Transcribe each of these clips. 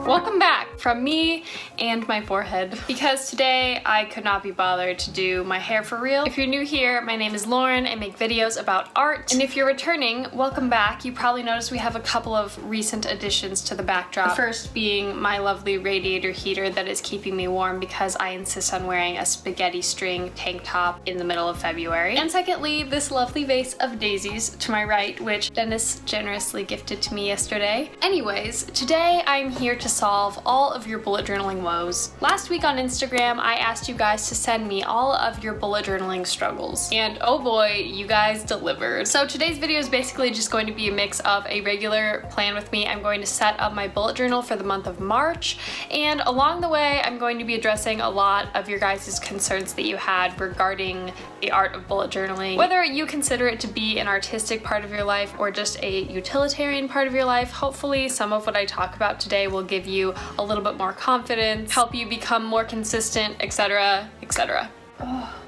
Welcome back from me and my forehead, because today I could not be bothered to do my hair for real. If you're new here, my name is Lauren. I make videos about art, and if you're returning, welcome back. You probably noticed we have a couple of recent additions to the backdrop. The first being my lovely radiator heater that is keeping me warm because I insist on wearing a spaghetti string tank top in the middle of February. And secondly, this lovely vase of daisies to my right, which Dennis generously gifted to me yesterday. Anyways, today I'm here to solve all of your bullet journaling woes. Last week on Instagram, I asked you guys to send me all of your bullet journaling struggles, and oh boy, you guys delivered. So today's video is basically just going to be a mix of a regular plan with me. I'm going to set up my bullet journal for the month of March, and along the way, I'm going to be addressing a lot of your guys' concerns that you had regarding the art of bullet journaling. Whether you consider it to be an artistic part of your life or just a utilitarian part of your life, hopefully some of what I talk about today will give you a little bit more confidence, help you become more consistent, etc., etc.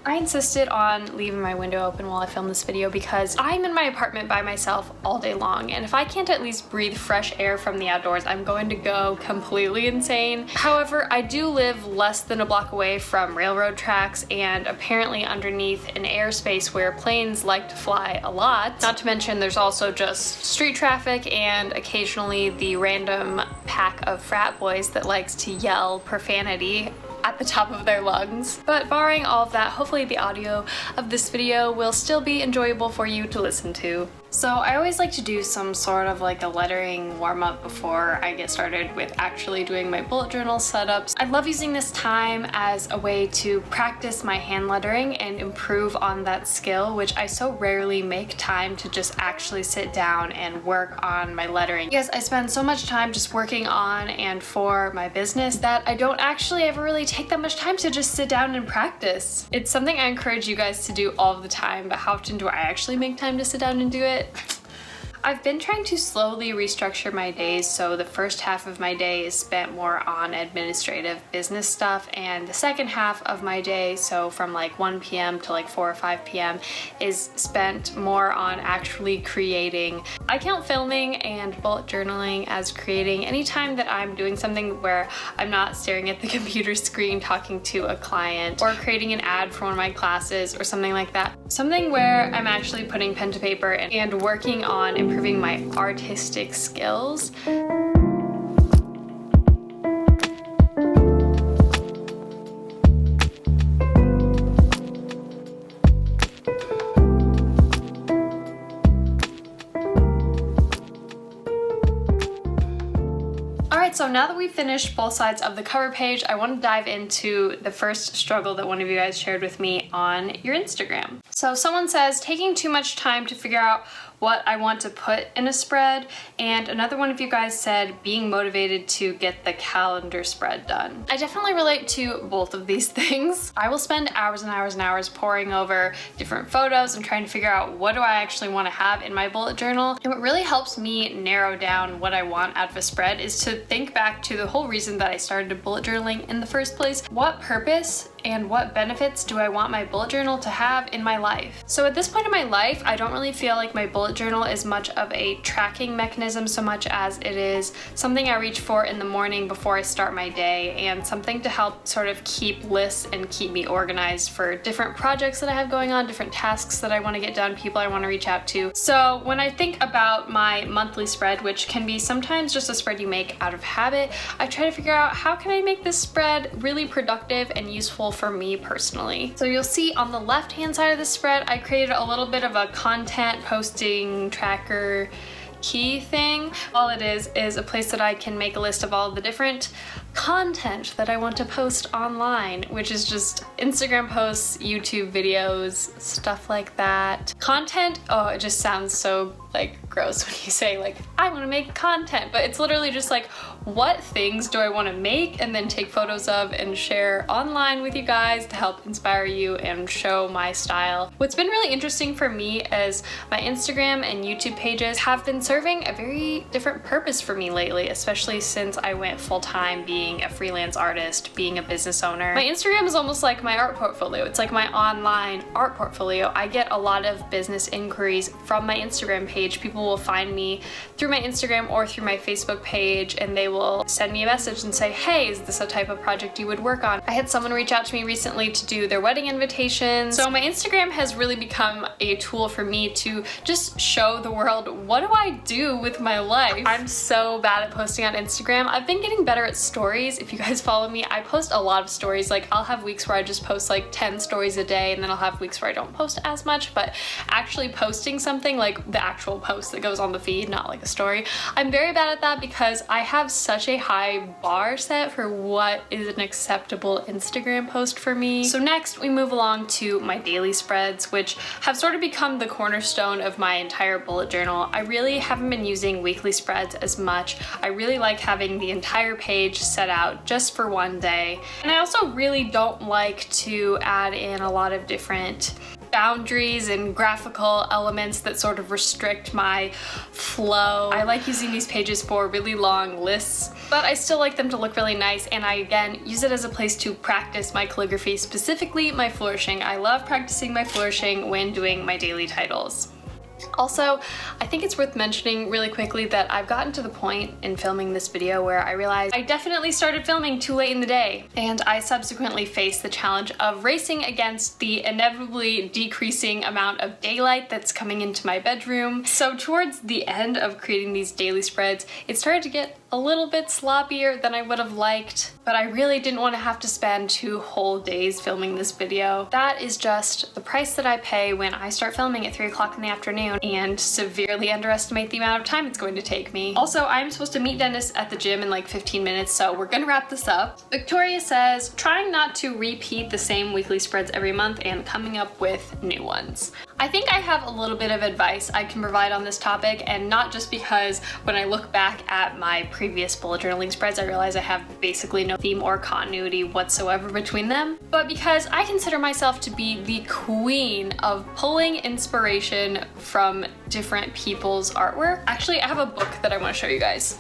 I insisted on leaving my window open while I filmed this video because I'm in my apartment by myself all day long, and if I can't at least breathe fresh air from the outdoors, I'm going to go completely insane. However, I do live less than a block away from railroad tracks and apparently underneath an airspace where planes like to fly a lot. Not to mention there's also just street traffic and occasionally the random pack of frat boys that likes to yell profanity at the top of their lungs. But barring all of that, hopefully the audio of this video will still be enjoyable for you to listen to. So I always like to do some sort of like a lettering warm-up before I get started with actually doing my bullet journal setups. I love using this time as a way to practice my hand lettering and improve on that skill, which I so rarely make time to just actually sit down and work on my lettering. Because I spend so much time just working on and for my business that I don't actually ever really take that much time to just sit down and practice. It's something I encourage you guys to do all the time, but how often do I actually make time to sit down and do it? I've been trying to slowly restructure my days, so the first half of my day is spent more on administrative business stuff, and the second half of my day, so from like 1 p.m. to like 4 or 5 p.m. is spent more on actually creating. I count filming and bullet journaling as creating anytime that I'm doing something where I'm not staring at the computer screen talking to a client or creating an ad for one of my classes or something like that. Something where I'm actually putting pen to paper and working on improving my artistic skills. So now that we've finished both sides of the cover page, I want to dive into the first struggle that one of you guys shared with me on your Instagram. So someone says, taking too much time to figure out what I want to put in a spread, and another one of you guys said being motivated to get the calendar spread done. I definitely relate to both of these things. I will spend hours and hours and hours poring over different photos and trying to figure out what do I actually want to have in my bullet journal. And what really helps me narrow down what I want out of a spread is to think back to the whole reason that I started bullet journaling in the first place. What purpose and what benefits do I want my bullet journal to have in my life? So at this point in my life, I don't really feel like my bullet journal is much of a tracking mechanism so much as it is something I reach for in the morning before I start my day, and something to help sort of keep lists and keep me organized for different projects that I have going on, different tasks that I want to get done, people I want to reach out to. So when I think about my monthly spread, which can be sometimes just a spread you make out of habit, I try to figure out how can I make this spread really productive and useful for me personally. So you'll see on the left hand side of the spread, I created a little bit of a content posting tracker key thing. All it is a place that I can make a list of all the different content that I want to post online, which is just Instagram posts, YouTube videos, stuff like that. Content, oh, it just sounds so like gross when you say like, I want to make content, but it's literally just like, what things do I want to make and then take photos of and share online with you guys to help inspire you and show my style. What's been really interesting for me is my Instagram and YouTube pages have been serving a very different purpose for me lately, especially since I went full-time being a freelance artist, being a business owner. My Instagram is almost like my art portfolio. It's like my online art portfolio. I get a lot of business inquiries from my Instagram page. People will find me through my Instagram or through my Facebook page, and they will send me a message and say, hey, is this a type of project you would work on? I had someone reach out to me recently to do their wedding invitations. So my Instagram has really become a tool for me to just show the world, what do I do with my life? I'm so bad at posting on Instagram. I've been getting better at stories. If you guys follow me, I post a lot of stories. Like, I'll have weeks where I just post like 10 stories a day, and then I'll have weeks where I don't post as much, but actually posting something, like the actual post that goes on the feed, not like a story, I'm very bad at that because I have such a high bar set for what is an acceptable Instagram post for me. So next we move along to my daily spreads, which have sort of become the cornerstone of my entire bullet journal. I really haven't been using weekly spreads as much. I really like having the entire page set out just for one day. And I also really don't like to add in a lot of different boundaries and graphical elements that sort of restrict my flow. I like using these pages for really long lists, but I still like them to look really nice, and I again use it as a place to practice my calligraphy, specifically my flourishing. I love practicing my flourishing when doing my daily titles. Also, I think it's worth mentioning really quickly that I've gotten to the point in filming this video where I realized I definitely started filming too late in the day, and I subsequently faced the challenge of racing against the inevitably decreasing amount of daylight that's coming into my bedroom. So towards the end of creating these daily spreads, it started to get a little bit sloppier than I would have liked, but I really didn't want to have to spend 2 whole days filming this video. That is just the price that I pay when I start filming at 3 o'clock in the afternoon and severely underestimate the amount of time it's going to take me. Also, I'm supposed to meet Dennis at the gym in like 15 minutes, so we're gonna wrap this up. Victoria says, trying not to repeat the same weekly spreads every month and coming up with new ones. I think I have a little bit of advice I can provide on this topic, and not just because when I look back at my previous bullet journaling spreads, I realize I have basically no theme or continuity whatsoever between them, but because I consider myself to be the queen of pulling inspiration from different people's artwork. Actually, I have a book that I want to show you guys.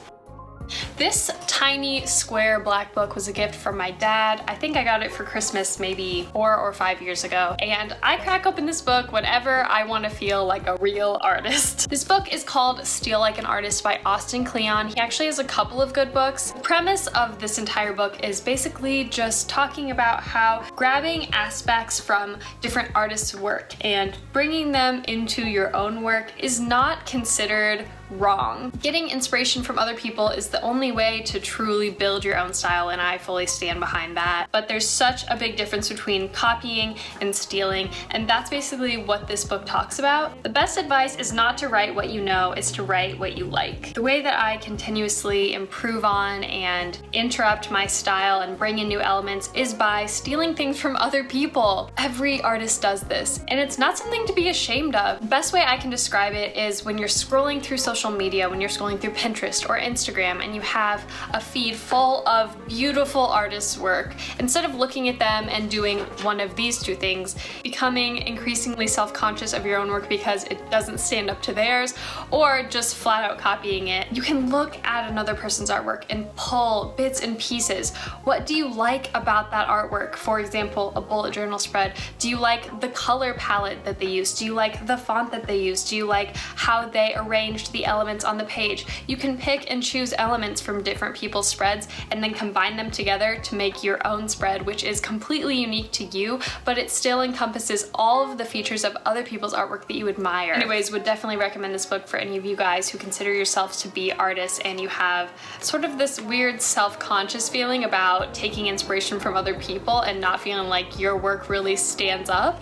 This tiny square black book was a gift from my dad. I think I got it for Christmas maybe 4 or 5 years ago, and I crack open this book whenever I want to feel like a real artist. This book is called Steal Like an Artist by Kleon. He actually has a couple of good books. The premise of this entire book is basically just talking about how grabbing aspects from different artists' work and bringing them into your own work is not considered wrong. Getting inspiration from other people is the only way to truly build your own style, and I fully stand behind that. But there's such a big difference between copying and stealing, and that's basically what this book talks about. The best advice is not to write what you know, it's to write what you like. The way that I continuously improve on and interrupt my style and bring in new elements is by stealing things from other people. Every artist does this, and it's not something to be ashamed of. The best way I can describe it is when you're scrolling through social media, when you're scrolling through Pinterest or Instagram and you have a feed full of beautiful artists' work, instead of looking at them and doing one of these 2 things, becoming increasingly self-conscious of your own work because it doesn't stand up to theirs, or just flat out copying it, you can look at another person's artwork and pull bits and pieces. What do you like about that artwork? For example, a bullet journal spread. Do you like the color palette that they used? Do you like the font that they used? Do you like how they arranged the elements on the page? You can pick and choose elements from different people's spreads and then combine them together to make your own spread, which is completely unique to you, but it still encompasses all of the features of other people's artwork that you admire. Anyways, would definitely recommend this book for any of you guys who consider yourselves to be artists and you have sort of this weird self-conscious feeling about taking inspiration from other people and not feeling like your work really stands up.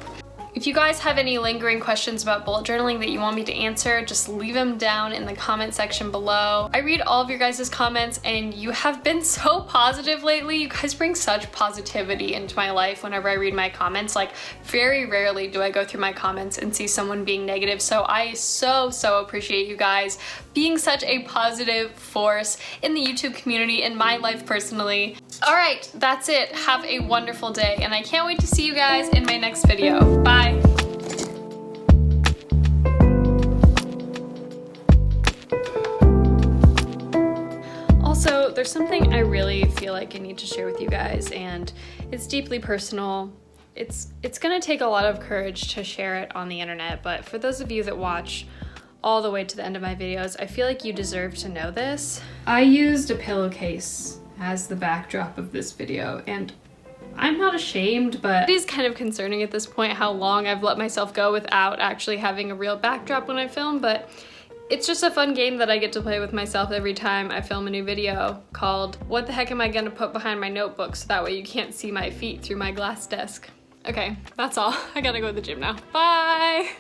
If you guys have any lingering questions about bullet journaling that you want me to answer, just leave them down in the comment section below. I read all of your guys' comments, and you have been so positive lately. You guys bring such positivity into my life whenever I read my comments. Like, very rarely do I go through my comments and see someone being negative, so I so appreciate you guys being such a positive force in the YouTube community, in my life personally. Alright, that's it. Have a wonderful day, and I can't wait to see you guys in my next video. Bye! Also, there's something I really feel like I need to share with you guys, and it's deeply personal. It's gonna take a lot of courage to share it on the internet, but for those of you that watch all the way to the end of my videos, I feel like you deserve to know this. I used a pillowcase as the backdrop of this video, and I'm not ashamed, but it is kind of concerning at this point how long I've let myself go without actually having a real backdrop when I film, but it's just a fun game that I get to play with myself every time I film a new video called What the Heck Am I Gonna Put Behind My Notebook, so that way you can't see my feet through my glass desk. Okay, that's all. I gotta go to the gym now. Bye!